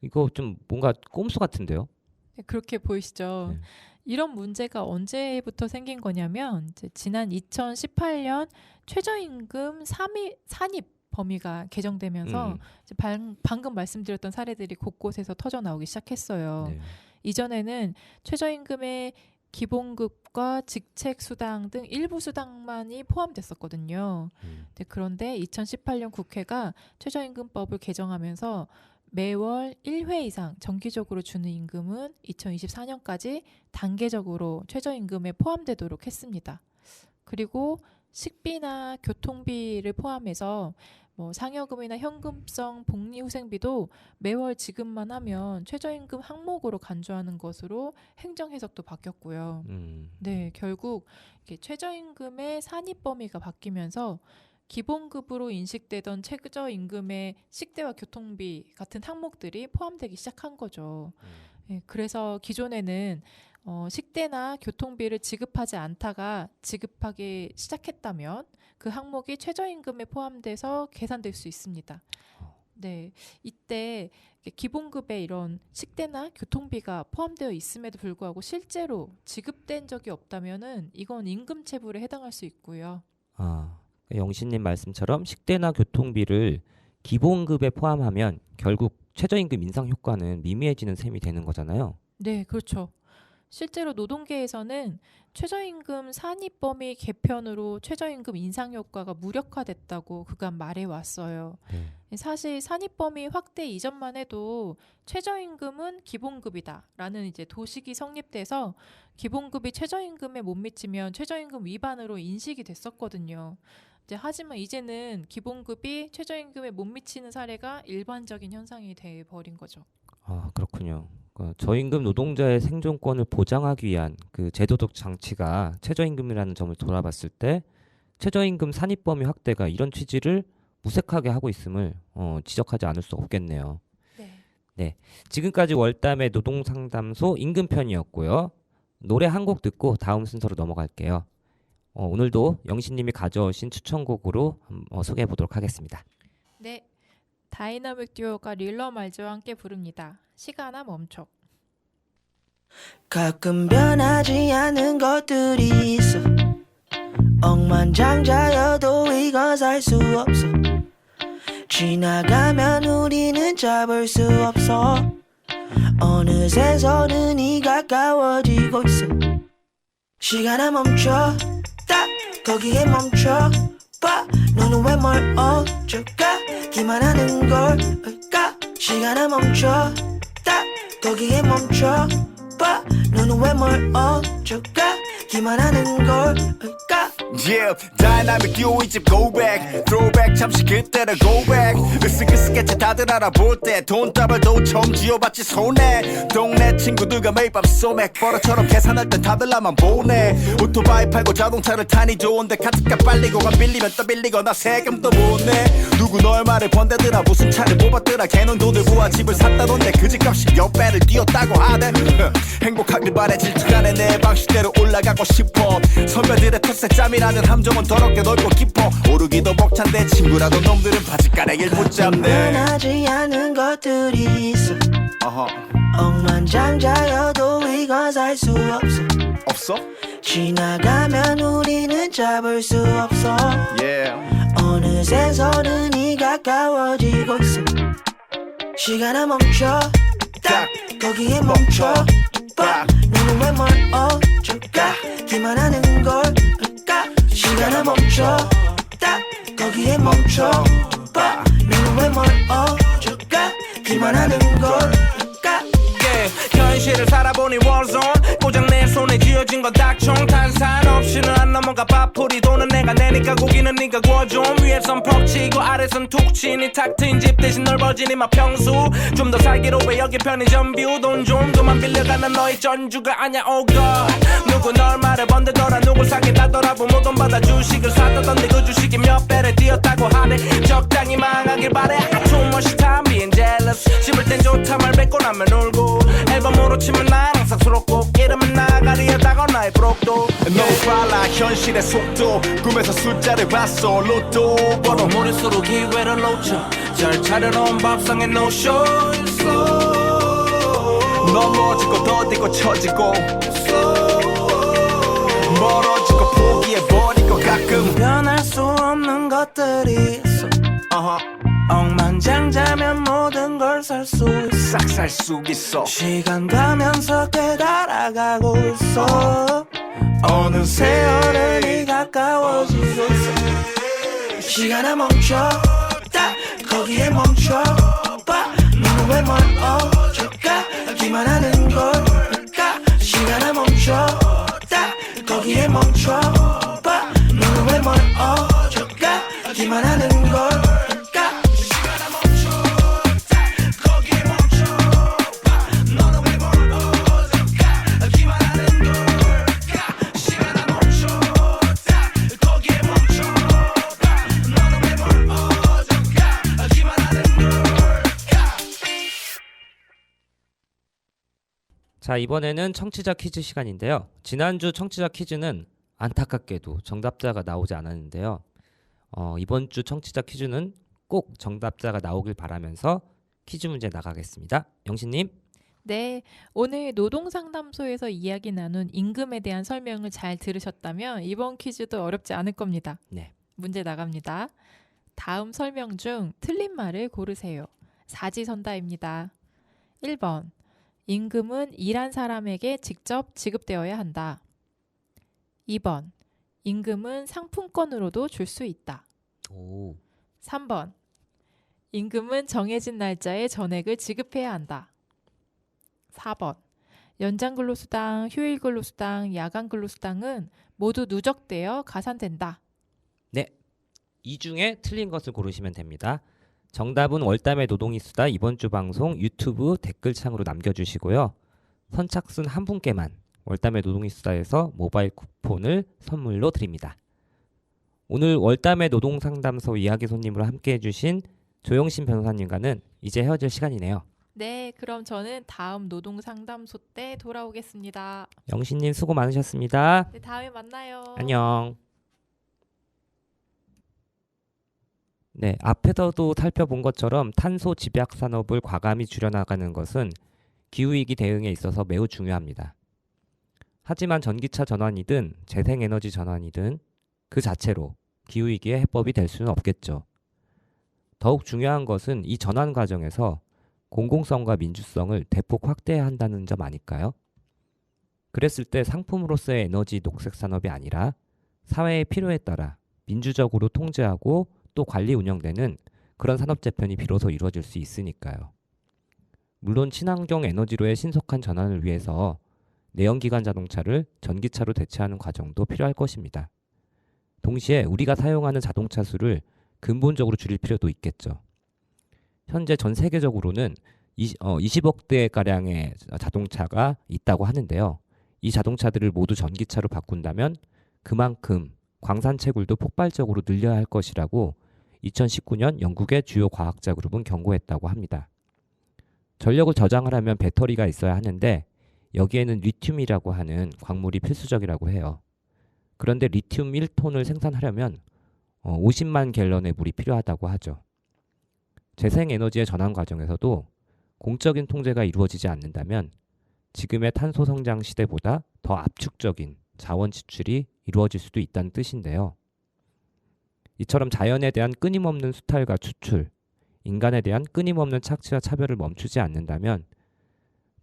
이거 좀 뭔가 꼼수 같은데요. 네, 그렇게 보이시죠? 네. 이런 문제가 언제부터 생긴 거냐면 이제 지난 2018년 최저임금 산입 범위가 개정되면서 이제 방금 말씀드렸던 사례들이 곳곳에서 터져 나오기 시작했어요. 네. 이전에는 최저임금의 기본급과 직책수당 등 일부 수당만이 포함됐었거든요. 네, 그런데 2018년 국회가 최저임금법을 개정하면서 매월 1회 이상 정기적으로 주는 임금은 2024년까지 단계적으로 최저임금에 포함되도록 했습니다. 그리고 식비나 교통비를 포함해서 뭐 상여금이나 현금성 복리후생비도 매월 지급만 하면 최저임금 항목으로 간주하는 것으로 행정 해석도 바뀌었고요. 네, 결국 이게 최저임금의 산입 범위가 바뀌면서 기본급으로 인식되던 최저임금의 식대와 교통비 같은 항목들이 포함되기 시작한 거죠. 네, 그래서 기존에는 식대나 교통비를 지급하지 않다가 지급하기 시작했다면 그 항목이 최저임금에 포함돼서 계산될 수 있습니다. 네, 이때 기본급에 이런 식대나 교통비가 포함되어 있음에도 불구하고 실제로 지급된 적이 없다면은 이건 임금 체불에 해당할 수 있고요. 영신님 말씀처럼 식대나 교통비를 기본급에 포함하면 결국 최저임금 인상 효과는 미미해지는 셈이 되는 거잖아요. 네, 그렇죠. 실제로 노동계에서는 최저임금 산입 범위 개편으로 최저임금 인상 효과가 무력화됐다고 그간 말해왔어요. 네. 사실 산입 범위 확대 이전만 해도 최저임금은 기본급이다라는 이제 도식이 성립돼서 기본급이 최저임금에 못 미치면 최저임금 위반으로 인식이 됐었거든요. 하지만 이제는 기본급이 최저임금에 못 미치는 사례가 일반적인 현상이 돼 버린 거죠. 그렇군요. 저임금 노동자의 생존권을 보장하기 위한 그 제도적 장치가 최저임금이라는 점을 돌아봤을 때 최저임금 산입 범위 확대가 이런 취지를 무색하게 하고 있음을 지적하지 않을 수 없겠네요. 네, 지금까지 월담의 노동상담소 임금편이었고요. 노래 한 곡 듣고 다음 순서로 넘어갈게요. 오늘도 영신님이 가져오신 추천곡으로 소개해 보도록 하겠습니다. 네, 다이나믹 듀오가 릴러 말즈와 함께 부릅니다. 시간아 멈춰. 가끔 변하지 않는 것들이 있어. 억만장자여도 이건 살 수 없어. 지나가면 우리는 잡을 수 없어. 어느새 서른이 가까워지고 있어. 시간아 멈춰. 딱 거기에 멈춰 봐. 너는 왜 뭘 어쩌가기만 하는 걸까. 시간아 멈춰. 딱 거기에 멈춰 봐. 너는 왜 뭘 어쩌가기만 하는 걸까. Yeah, dynamic 듀오 이집 go back throwback 잠시 그때를 go back 으쓱으쓱했지 다들 알아볼 때 돈다발도 처음 쥐어봤지 손에 동네 친구들과 매일 밤 소맥 버릇처럼 계산할 땐 다들 나만 보내 오토바이 팔고 자동차를 타니 좋은데 카드값 빨리고 안 빌리면 또 빌리거나 세금도 못 내 누군 얼마를 번대더라 무슨 차를 뽑았더라 걔는 돈을 모아 집을 샀다던데 그 집값이 몇 배를 뛰었다고 하대 행복하길 바래 질투간에 내 방식대로 올라가고 싶어 선배들의 텃세 짬이라는 함정은 더럽게 넓고 깊어 오르기도 벅찬데 친구라도 놈들은 바지가랑이를 붙잡네 변하지 않은 것들이 있어 억만장자여도 이건 살 수 없어 없어? 지나가면 우리는 잡을 수 없어 Yeah 어느새 서른이 가까워지고 있어 시간아 멈춰 딱 거기에 멈춰 봐 너는 왜 멀어질까 기만하는 걸까 시간아 멈춰 딱 거기에 멈춰 봐 너는 왜 멀어질까 기만하는 걸까 현실을 살아보니 warzone 고장 내 손에 쥐어진 건 닥총 탄산 없이는 안 넘어가 밥풀이 돈은 내가 내니까 고기는 네가 구워줘 위에선 퍽치고 아래선 툭 치니 탁 트인 집 대신 넓어진 이마 평수 좀 더 살기로 왜 여기 편의점 뷰 돈 좀 그만 빌려가는 너의 전주가 아냐 oh god 누구 널 말을 번들더라 누굴 사귀다더라 부모 돈 받아 주식을 사다던데 그 주식이 몇 배를 뛰었다고 하네 적당히 망하길 바래 too much time being jealous 씹을 땐 좋다 말 뱉고 나면 울고 앨범으로 치면 난 항상 수록곡 이름은 나가리에다가 나의 브록도 너무 빨라 현실의 속도 꿈에서 숫자를 봤어 로또 번호 머릿수로 기회를 놓쳐 잘 차려놓은 밥상에 no show 넘어지고 더디고 처지고 멀어지고 포기해버리고 가끔 변할 수 없는 것들이 있어 억만장자면 모든 걸 살 수 있어 싹 살 수 있어 시간 가면서 깨달아가고 있어 어느새 어른이 가까워지고 있어 시간아 멈춰 딱 거기에 멈춰 봐 너는 왜 멀어질까 기만하는 걸까 시간아 멈춰 딱 거기에 멈춰 봐 너는 왜 멀어질까 기만하는 걸까 시간아 멈춰 딱 거기에 멈춰 봐 너는 왜 멀어질까 기만하는 걸까 시간아 멈춰 딱 거기에 멈춰 봐 너는 왜 멀어질까 기만하는 걸까 자, 이번에는 청취자 퀴즈 시간인데요. 지난주 청취자 퀴즈는 안타깝게도 정답자가 나오지 않았는데요. 이번 주 청취자 퀴즈는 꼭 정답자가 나오길 바라면서 퀴즈 문제 나가겠습니다. 영신님. 네, 오늘 노동상담소에서 이야기 나눈 임금에 대한 설명을 잘 들으셨다면 이번 퀴즈도 어렵지 않을 겁니다. 네. 문제 나갑니다. 다음 설명 중 틀린 말을 고르세요. 사지선다입니다. 1번. 임금은 일한 사람에게 직접 지급되어야 한다. 2번. 임금은 상품권으로도 줄 수 있다. 오. 3번. 임금은 정해진 날짜에 전액을 지급해야 한다. 4번. 연장근로수당, 휴일근로수당, 야간근로수당은 모두 누적되어 가산된다. 네. 이 중에 틀린 것을 고르시면 됩니다. 정답은 월담의 노동이 수다 이번 주 방송 유튜브 댓글창으로 남겨주시고요. 선착순 한 분께만 월담의 노동이 수다에서 모바일 쿠폰을 선물로 드립니다. 오늘 월담의 노동상담소 이야기 손님으로 함께해 주신 조영신 변호사님과는 이제 헤어질 시간이네요. 네, 그럼 저는 다음 노동상담소 때 돌아오겠습니다. 영신님 수고 많으셨습니다. 네, 다음에 만나요. 안녕. 네, 앞에서도 살펴본 것처럼 탄소 집약 산업을 과감히 줄여나가는 것은 기후위기 대응에 있어서 매우 중요합니다. 하지만 전기차 전환이든 재생에너지 전환이든 그 자체로 기후위기의 해법이 될 수는 없겠죠. 더욱 중요한 것은 이 전환 과정에서 공공성과 민주성을 대폭 확대해야 한다는 점 아닐까요? 그랬을 때 상품으로서의 에너지 녹색 산업이 아니라 사회의 필요에 따라 민주적으로 통제하고 또 관리 운영되는 그런 산업 재편이 비로소 이루어질 수 있으니까요. 물론 친환경 에너지로의 신속한 전환을 위해서 내연기관 자동차를 전기차로 대체하는 과정도 필요할 것입니다. 동시에 우리가 사용하는 자동차 수를 근본적으로 줄일 필요도 있겠죠. 현재 전 세계적으로는 20억 대가량의 자동차가 있다고 하는데요. 이 자동차들을 모두 전기차로 바꾼다면 그만큼 광산 채굴도 폭발적으로 늘려야 할 것이라고 2019년 영국의 주요 과학자 그룹은 경고했다고 합니다. 전력을 저장하려면 배터리가 있어야 하는데 여기에는 리튬이라고 하는 광물이 필수적이라고 해요. 그런데 리튬 1톤을 생산하려면 50만 갤런의 물이 필요하다고 하죠. 재생에너지의 전환 과정에서도 공적인 통제가 이루어지지 않는다면 지금의 탄소 성장 시대보다 더 압축적인 자원 지출이 이루어질 수도 있다는 뜻인데요. 이처럼 자연에 대한 끊임없는 수탈과 추출, 인간에 대한 끊임없는 착취와 차별을 멈추지 않는다면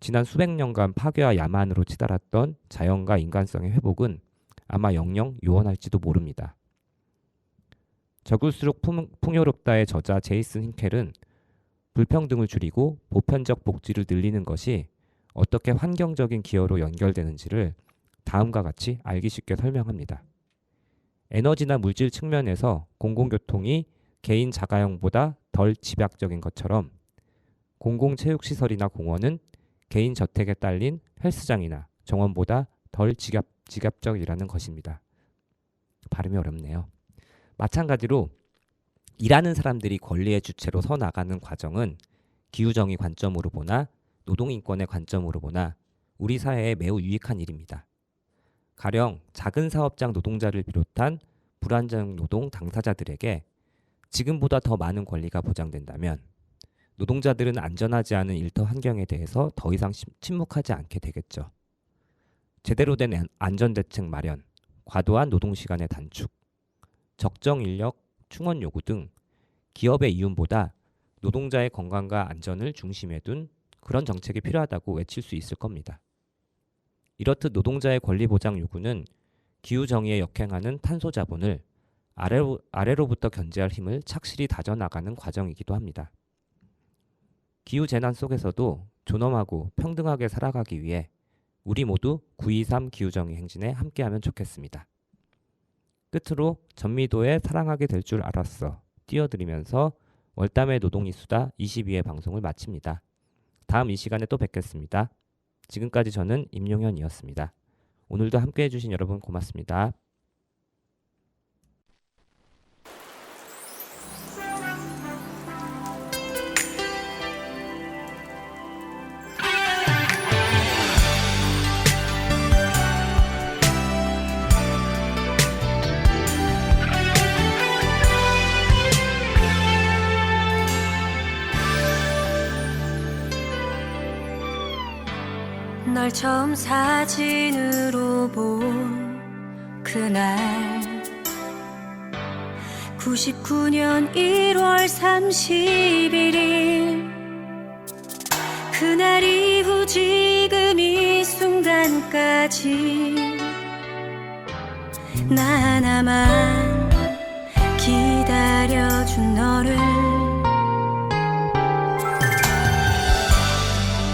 지난 수백 년간 파괴와 야만으로 치달았던 자연과 인간성의 회복은 아마 영영 요원할지도 모릅니다. 적을수록 풍요롭다의 저자 제이슨 힌켈은 불평등을 줄이고 보편적 복지를 늘리는 것이 어떻게 환경적인 기여로 연결되는지를 다음과 같이 알기 쉽게 설명합니다. 에너지나 물질 측면에서 공공교통이 개인 자가용보다 덜 집약적인 것처럼 공공체육시설이나 공원은 개인 저택에 딸린 헬스장이나 정원보다 덜 지갑적이라는 것입니다. 발음이 어렵네요. 마찬가지로 일하는 사람들이 권리의 주체로 서 나가는 과정은 기후정의 관점으로 보나 노동인권의 관점으로 보나 우리 사회에 매우 유익한 일입니다. 가령 작은 사업장 노동자를 비롯한 불안정 노동 당사자들에게 지금보다 더 많은 권리가 보장된다면 노동자들은 안전하지 않은 일터 환경에 대해서 더 이상 침묵하지 않게 되겠죠. 제대로 된 안전대책 마련, 과도한 노동시간의 단축, 적정 인력 충원 요구 등 기업의 이윤보다 노동자의 건강과 안전을 중심에 둔 그런 정책이 필요하다고 외칠 수 있을 겁니다. 이렇듯 노동자의 권리 보장 요구는 기후정의에 역행하는 탄소 자본을 아래로부터 견제할 힘을 착실히 다져나가는 과정이기도 합니다. 기후재난 속에서도 존엄하고 평등하게 살아가기 위해 우리 모두 9.23 기후정의 행진에 함께하면 좋겠습니다. 끝으로 전미도의 사랑하게 될 줄 알았어 띄워드리면서 월담의 노동이 수다 22회 방송을 마칩니다. 다음 이 시간에 또 뵙겠습니다. 지금까지 저는 임용현이었습니다. 오늘도 함께해 주신 여러분 고맙습니다. 널 처음 사진으로 본 그날 99년 1월 31일 그날 이후 지금 이 순간까지 나 하나만 기다려준 너를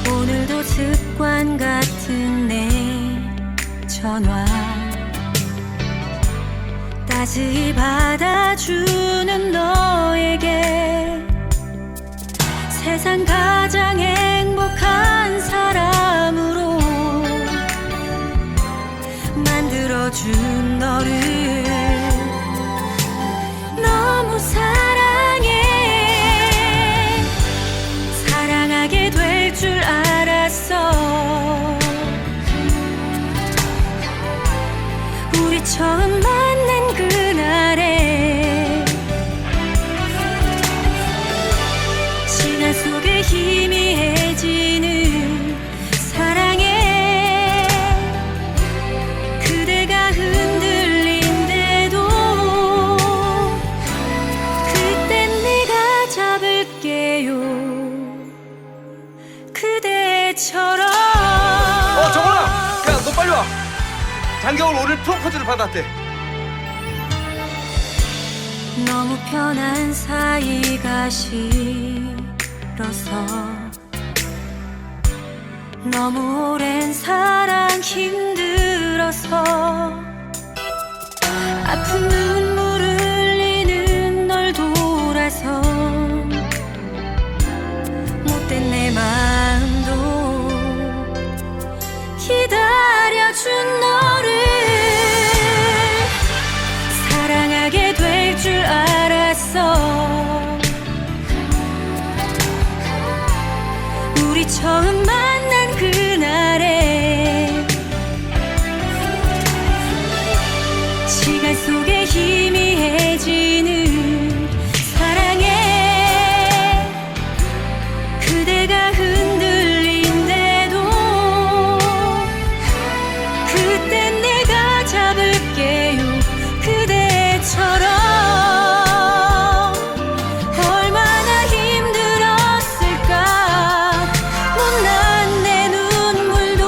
오늘도 습관 같은 내 전화 따스히 받아주는 너에게 세상 가장 행복한 사람으로 만들어준 너를 너무 사랑해 사랑하게 될 줄 알았어 우리 처음 만난 그날에 시간 속에 희미해지는 사랑에 그대가 흔들린대도 그땐 내가 잡을게요 그대처럼 정원아! 야, 너 빨리 와! 장겨울 오늘 프로포즈를 받았대. 너무 편한 사이가 싫어서 너무 오랜 사랑 힘들어서 아픈 눈 안아준 너를 사랑하게 될 줄 알았어. 우리 처음 만난 그날에 시간 속에 희미해지는 사랑에 그대가 흔들린대도 그땐 내가 잡을게요. 그대처럼 얼마나 힘들었을까. 못난 내 눈물도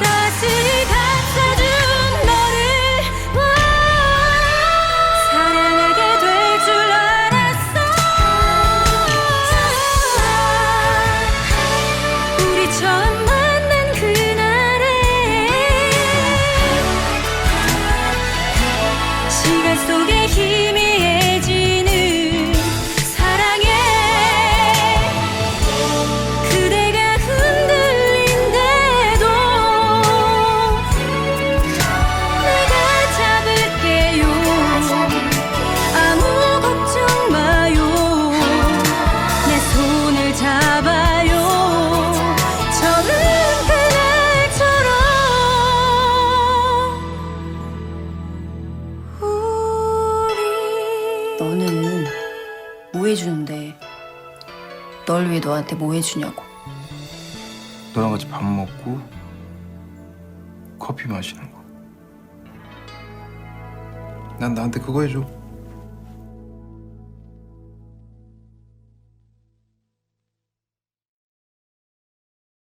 따스히 감싸준 너를 사랑하게 될 줄 알았어. 우리 처음 만난 그날에 시간 속에 희미해지는 사랑에 그대가 흔들린대도 내가 잡을게요. 아무 걱정 마요. 내 손을 잡아요. 처음 그날처럼 너는 뭐 해주는데 널 위해 너한테 뭐 해주냐고. 너랑 같이 밥 먹고 커피 마시는 거. 난 나한테 그거 해줘.